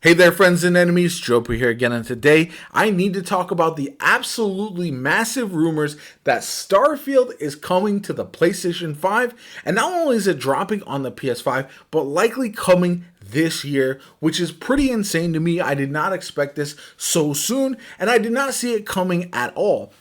Hey there, friends and enemies, JoPa here again, and today I need to talk about the absolutely massive rumors that Starfield is coming to the PlayStation 5, and not only is it dropping on the PS5, but likely coming this year, which is pretty insane to me. I did not expect this so soon, and I did not see it coming at all.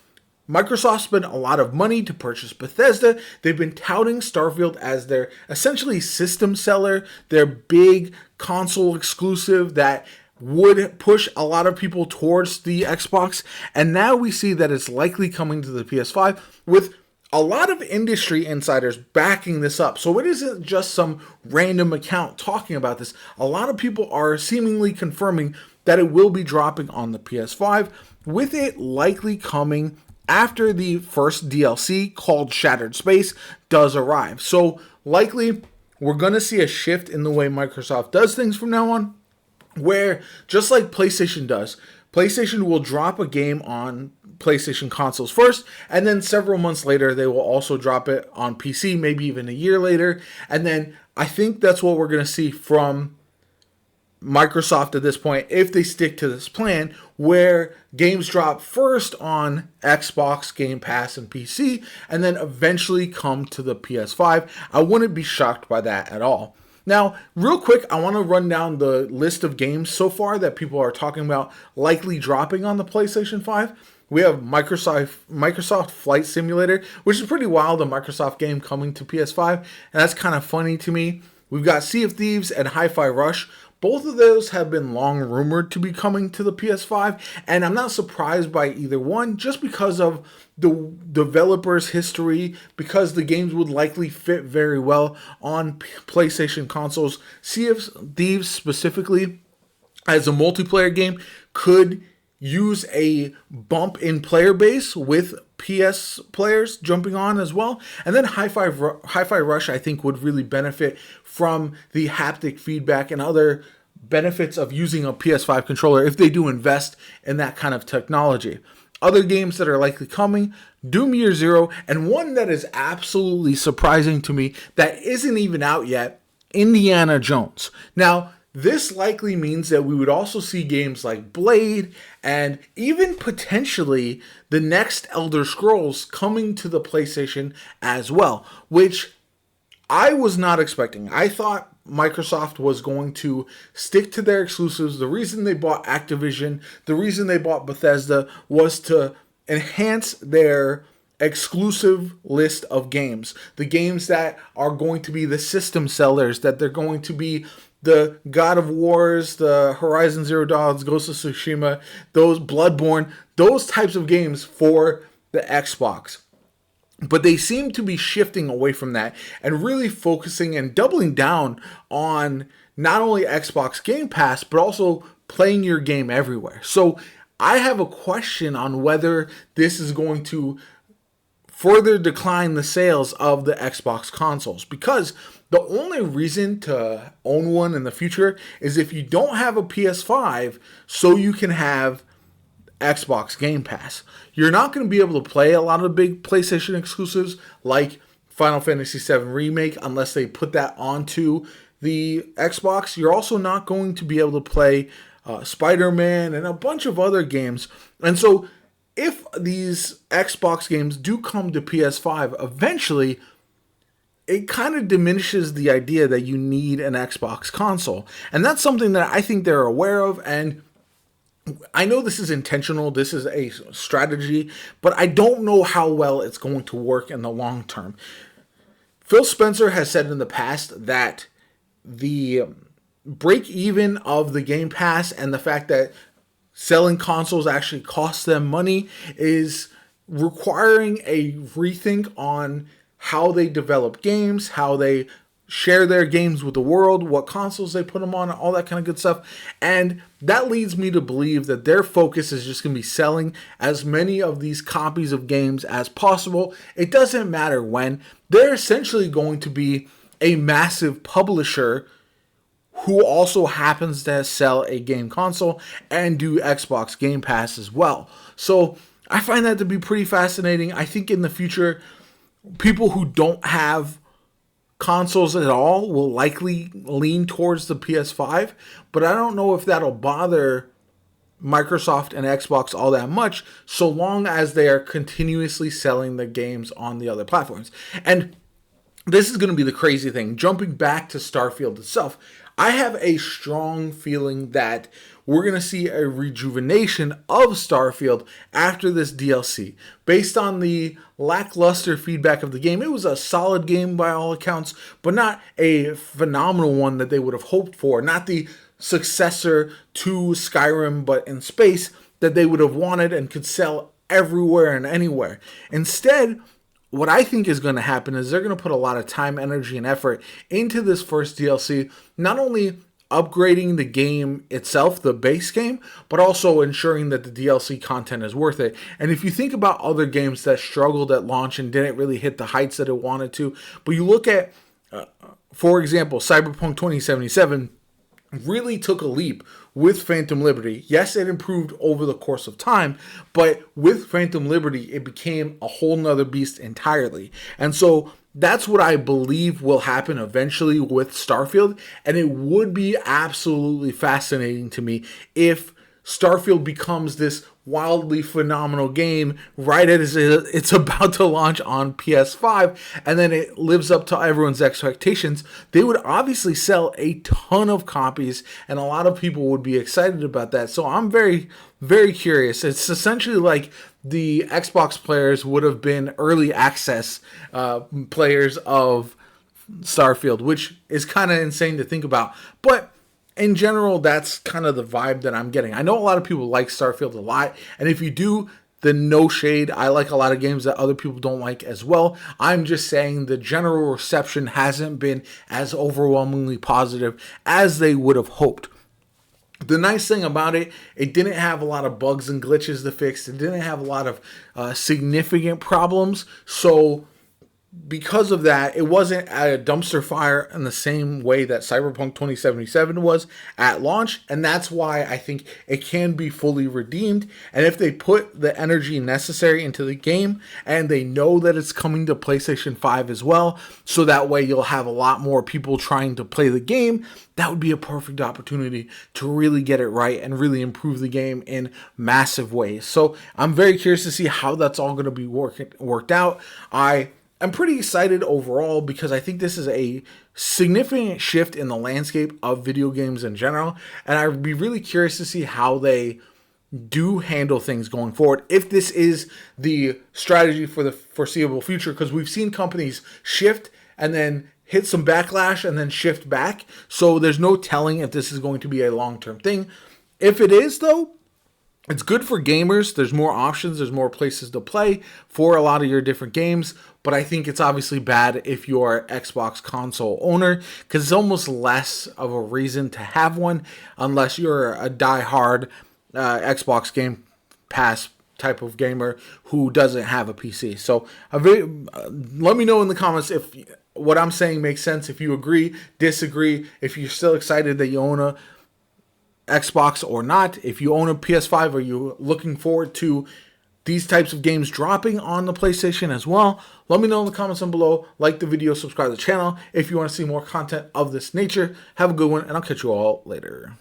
Microsoft spent a lot of money to purchase Bethesda. They've been touting Starfield as their essentially system seller, their big console exclusive that would push a lot of people towards the Xbox. And now we see that it's likely coming to the PS5 with a lot of industry insiders backing this up. So it isn't just some random account talking about this. A lot of people are seemingly confirming that it will be dropping on the PS5, with it likely coming after the first DLC called Shattered Space does arrive. So likely we're going to see a shift in the way Microsoft does things from now on, where just like PlayStation does, PlayStation will drop a game on PlayStation consoles first, and then several months later they will also drop it on PC, maybe even a year later. And then I think that's what we're going to see from Microsoft at this point, if they stick to this plan, where games drop first on Xbox, Game Pass, and PC, and then eventually come to the PS5. I wouldn't be shocked by that at all. Now, real quick, I want to run down the list of games so far that people are talking about likely dropping on the PlayStation 5. We have Microsoft Flight Simulator, which is pretty wild, a Microsoft game coming to PS5, and that's kind of funny to me. We've got Sea of Thieves and Hi-Fi Rush. Both of those have been long rumored to be coming to the PS5, and I'm not surprised by either one, just because of the developer's history, because the games would likely fit very well on PlayStation consoles. Sea of Thieves specifically, as a multiplayer game, could use a bump in player base with PS players jumping on as well. And then Hi-Fi Rush, I think, would really benefit from the haptic feedback and other benefits of using a PS5 controller if they do invest in that kind of technology. Other games that are likely coming, Doom Year Zero, and one that is absolutely surprising to me that isn't even out yet, Indiana Jones. Now, this likely means that we would also see games like Blade and even potentially the next Elder Scrolls coming to the PlayStation as well, which I was not expecting. I thought Microsoft was going to stick to their exclusives. The reason they bought Activision, the reason they bought Bethesda was to enhance their exclusive list of games. The games that are going to be the system sellers, that they're going to be the God of Wars, the Horizon Zero Dawn, Ghost of Tsushima, those Bloodborne, those types of games for the Xbox. But they seem to be shifting away from that and really focusing and doubling down on not only Xbox Game Pass, but also playing your game everywhere. So I have a question on whether this is going to further decline the sales of the Xbox consoles, because the only reason to own one in the future is if you don't have a PS5 so you can have Xbox Game Pass. You're not going to be able to play a lot of big PlayStation exclusives like Final Fantasy VII Remake unless they put that onto the Xbox. You're also not going to be able to play Spider-Man and a bunch of other games. And so if these Xbox games do come to PS5 eventually, it kind of diminishes the idea that you need an Xbox console. And that's something that I think they're aware of, and I know this is intentional, this is a strategy, but I don't know how well it's going to work in the long term. Phil Spencer has said in the past that the break even of the Game Pass and the fact that selling consoles actually costs them money is requiring a rethink on how they develop games, how they share their games with the world, what consoles they put them on, all that kind of good stuff. And that leads me to believe that their focus is just going to be selling as many of these copies of games as possible. It doesn't matter when. They're essentially going to be a massive publisher who also happens to sell a game console and do Xbox Game Pass as well. So I find that to be pretty fascinating. I think in the future, people who don't have consoles at all will likely lean towards the PS5, but I don't know if that'll bother Microsoft and Xbox all that much, so long as they are continuously selling the games on the other platforms. And this is going to be the crazy thing. Jumping back to Starfield itself, I have a strong feeling that we're going to see a rejuvenation of Starfield after this DLC. Based on the lackluster feedback of the game, it was a solid game by all accounts, but not a phenomenal one that they would have hoped for. Not the successor to Skyrim, but in space, that they would have wanted and could sell everywhere and anywhere. Instead, what I think is going to happen is they're going to put a lot of time, energy, and effort into this first DLC, not only upgrading the game itself, the base game, but also ensuring that the DLC content is worth it. And if you think about other games that struggled at launch and didn't really hit the heights that it wanted to, but you look at, for example, Cyberpunk 2077 really took a leap with Phantom Liberty. Yes, it improved over the course of time, but with Phantom Liberty, it became a whole nother beast entirely. And so that's what I believe will happen eventually with Starfield. And it would be absolutely fascinating to me if Starfield becomes this wildly phenomenal game right as it's about to launch on PS5, and then it lives up to everyone's expectations. They would obviously sell a ton of copies, and a lot of people would be excited about that. So I'm very, very curious. It's essentially like the Xbox players would have been early access players of Starfield, which is kind of insane to think about. But in general, that's kind of the vibe that I'm getting. I know a lot of people like Starfield a lot, and if you do, then no shade. I like a lot of games that other people don't like as well. I'm just saying the general reception hasn't been as overwhelmingly positive as they would have hoped. The nice thing about it, it didn't have a lot of bugs and glitches to fix. It didn't have a lot of significant problems. So because of that, it wasn't a dumpster fire in the same way that Cyberpunk 2077 was at launch, and that's why I think it can be fully redeemed. And if they put the energy necessary into the game, and they know that it's coming to PlayStation 5 as well, so that way you'll have a lot more people trying to play the game, that would be a perfect opportunity to really get it right and really improve the game in massive ways. So I'm very curious to see how that's all going to be worked out. I'm pretty excited overall because I think this is a significant shift in the landscape of video games in general, and I'd be really curious to see how they do handle things going forward, if this is the strategy for the foreseeable future, because we've seen companies shift and then hit some backlash and then shift back, so there's no telling if this is going to be a long-term thing. If it is, though, it's good for gamers. There's more options. There's more places to play for a lot of your different games. But I think it's obviously bad if you're an Xbox console owner, because it's almost less of a reason to have one unless you're a die-hard Xbox Game Pass type of gamer who doesn't have a PC. So let me know in the comments if what I'm saying makes sense, if you agree, disagree, if you're still excited that you own a Xbox or not. If you own a PS5, are you looking forward to these types of games dropping on the PlayStation as well? Let me know in the comments down below. Like the video, subscribe to the channel if you want to see more content of this nature. Have a good one, and I'll catch you all later.